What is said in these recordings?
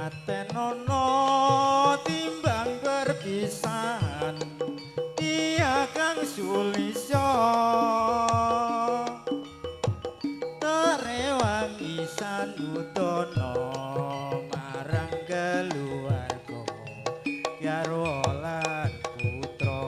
patenono timbang perpisahan iya kang sulisya terewangi sanutono marang keluarga karo lan putra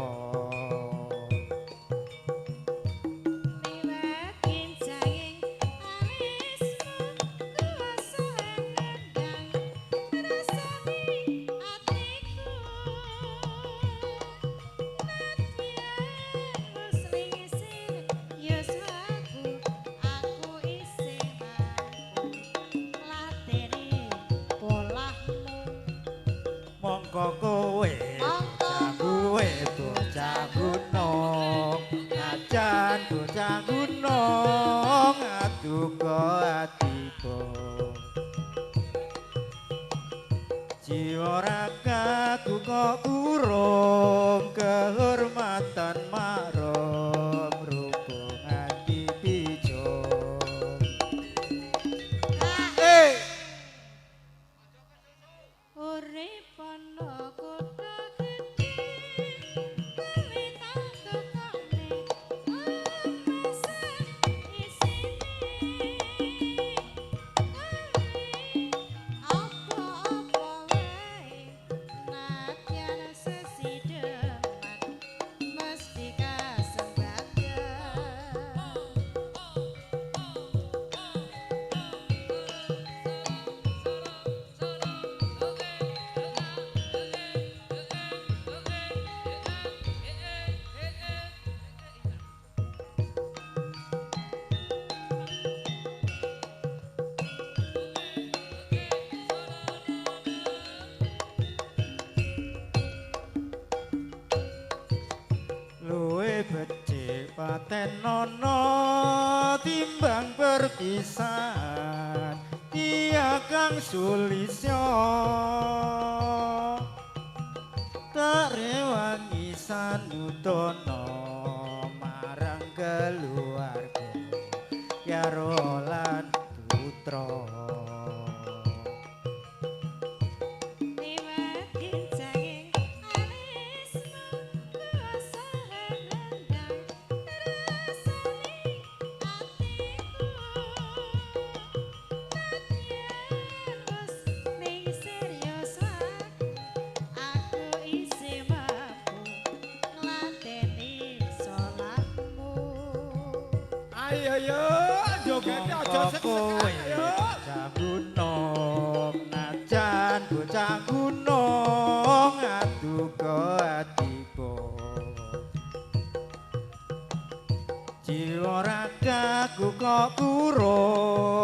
mongko kowe bocah gunung ajan bocah gunung aduka atiku jiwa ragaku kok urung kehormatan marom rukung ati bijong urip ana kutha gedhe kowe tak kekane amesah isine apa-apa wae nadyan sesideman mesti kasembadan luwe becik patenono timbang perpisahan iya kang sulisya terewangi sanutono marang keluarga karo lan putra Ayo joget aja kowe bocah gunung najan bocah gunung aduka atiku jiwa ragaku kok kurung